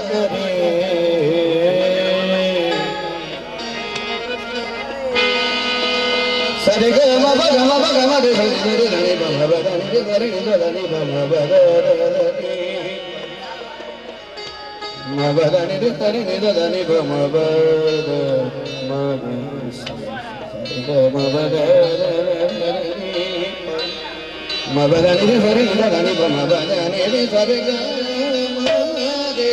करे सरे ग म ब ग म ब ग म रे रे रे रे रे ब म ब द नि रे रे रे रे ब म ब द रे म ब द नि रे रे रे रे रे ब म ब द म ग सरे ग म ब द रे म ब द नि रे रे रे रे ब म ब द नि रे सरे ग म रे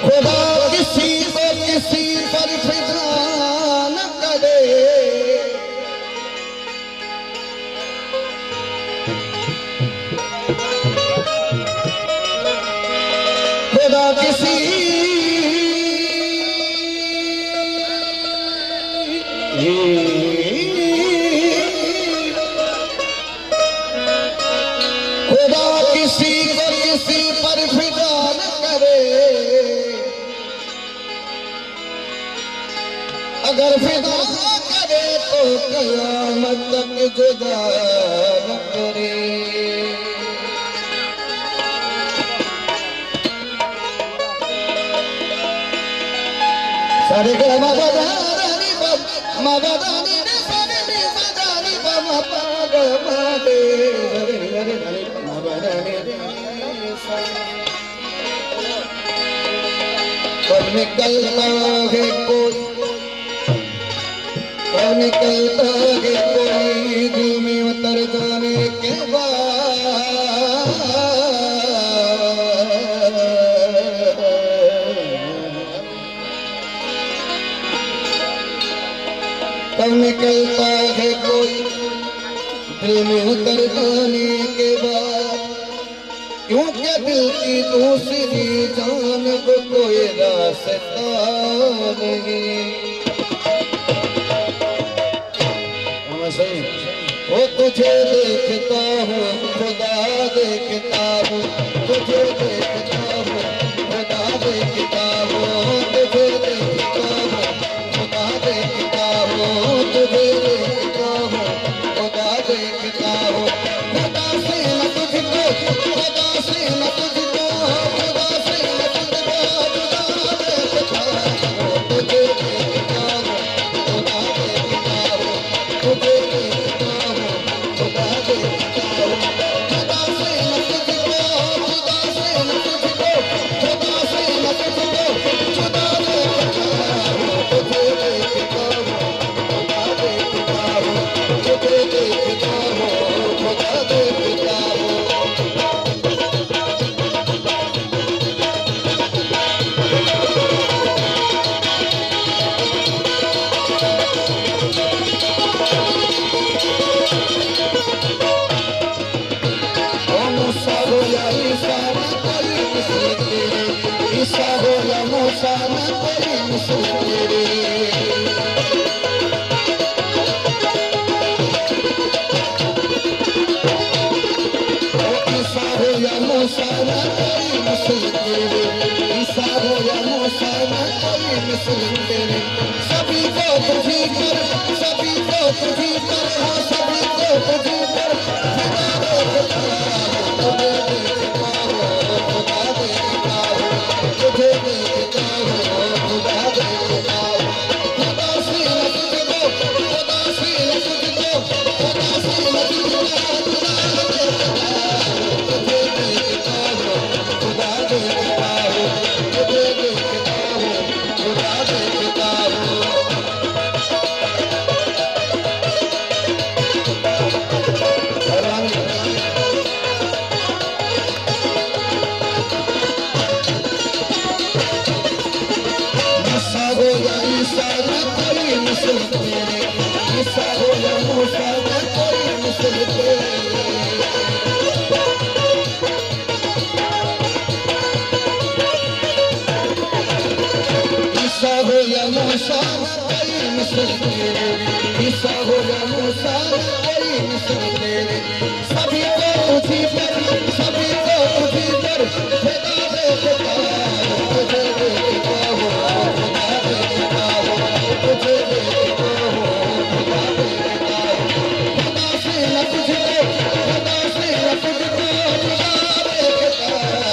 खुदा किसी को किसी पर फिदा न करे खुदा किसी खुदा किसी को किसी पर फिदा न करे अगर फिदा करे तो क़यामत तक जुदा न करे सरे ग म ब द नि ब म ब द नि रे सरे नि ब द नि ब म प ग म रे रे रे रे रे म ब द नि रे कब निकलता है कोई कब निकलता है कोई दिल में उतर जाने के बाद कब निकलता है कोई दिल में उतर जाने के बाद क्योंकि दिल की दूसरी जान को कोई रास्ता नहीं वो तुझे देखता हूँ खुदा देखता हूँ तुझे देखता हूँ खुदा देखता हूँ तुझे देखता हूँ खुदा देखता हूँ तुझे देखता हूँ खुदा देखता हूँ खुदा से न तुझको खुदा से न तुझको खुदा से न तुझको खुदा देखता हूँ तुझे देखता हूँ खुदा देखता हूँ तुझे देखता हूँ खुदा देखता हूँ खुदा से न तुझको खुदा से न तुझको खुदा से न तुझको खुदा देखता हूँ तुझे देखता हूँ खुदा देखता हूँ तुझे देखता हूँ खुदा देखता हूँ मूसा हो या ईसा न कोई मिसल तेरे ईसा हो या मूसा न कोई मिसल तेरे ईसा हो या मूसा न कोई मिसल तेरे ईसा हो या मूसा न कोई मिसल तेरे सभी को तुझी पर सभी को तुझी पर हाँ सभी को तुझी पर तुझे देखता हूँ खुदा देखता हूँ तुझे देखता हूँ खुदा देखता हूँ खुदा से न तुझको खुदा से न तुझको खुदा से न तुझको तुझे देखता हूँ खुदा देखता हूँ तुझे देखता हूँ खुदा देखता हूँ मूसा हो या ईसा न कोई मिसल तेरे ईसा हो या मूसा न कोई मिसल तेरे ईसा हो या मूसा न कोई मिसल तेरे ईसा हो या मूसा न कोई मिसल तेरे सभी को तुझी पर सभी को तुझी पर खुदा देखता हूँ तुझे देखता हूँ खुदा देखता हूँ तुझे देखता हूँ खुदा देखता हूँ खुदा से न तुझको खुदा से न तुझको खुदा देखता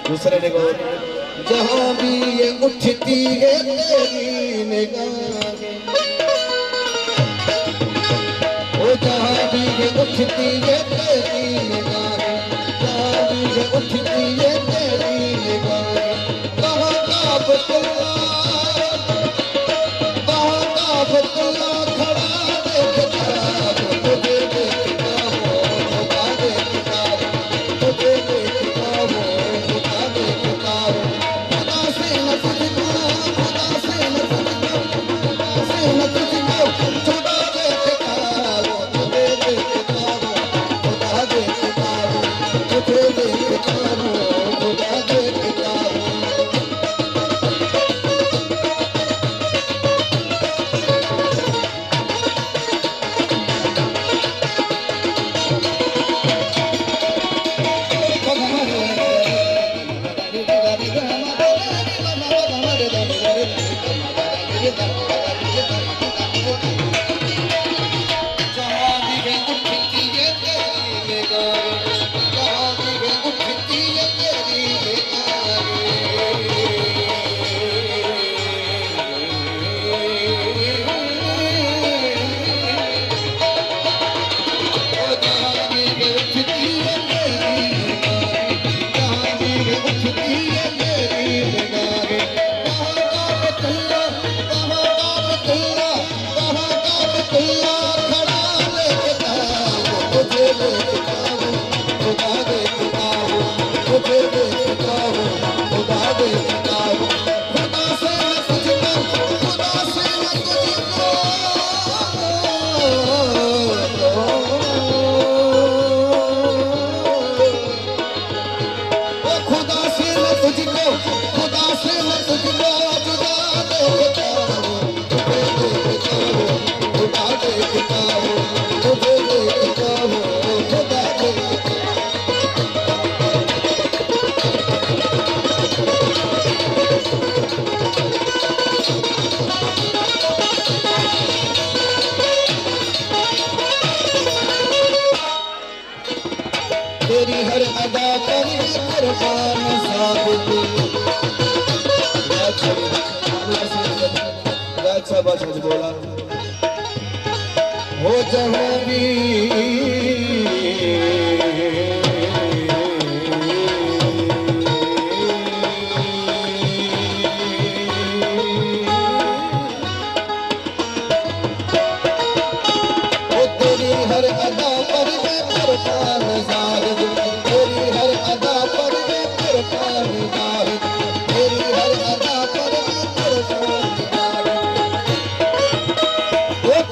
दूसरे ने कहा जहाँ भी ये उठती है तेरी निगाह, वो जहाँ भी ये उठती है तेरी निगाह, जहाँ भी ये उठती है तेरी निगाह, कहाँ का बतला खड़ा देखता तुझे देखता हो खुदा देखता तुझे देखता हो खुदा देखता खुदा से न तुझको खुदा से न तुझको खुदा से न तुझको खुदा देखता हो तुझे देखता हो खुदा देखता हो तुझे देखता हो खुदा देखता हो। तेरी हर अदा पर कुर्बान साबित बोला हो जहाँ भी तेरी हर अदा पर कुर्बान साबित तेरी हर अदा पर कुर्बान साबित तेरी हर अदा पर कुर्बान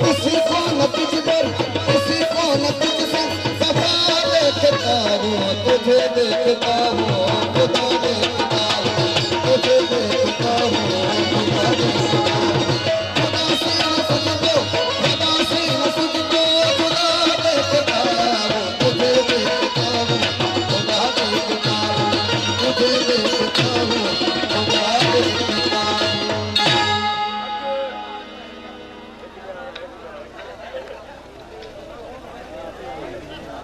किसी को न तुझ पर किसी को न तुझसे सफा देखता हूँ तुझे देखता हूँ खुदा देखता हूँ तुझे देखता हूँ खुदा देखता हूँ खुदा से न तुझको खुदा से न तुझको खुदा देखता हूँ तुझे देखता हूँ खुदा देखता हूँ तुझे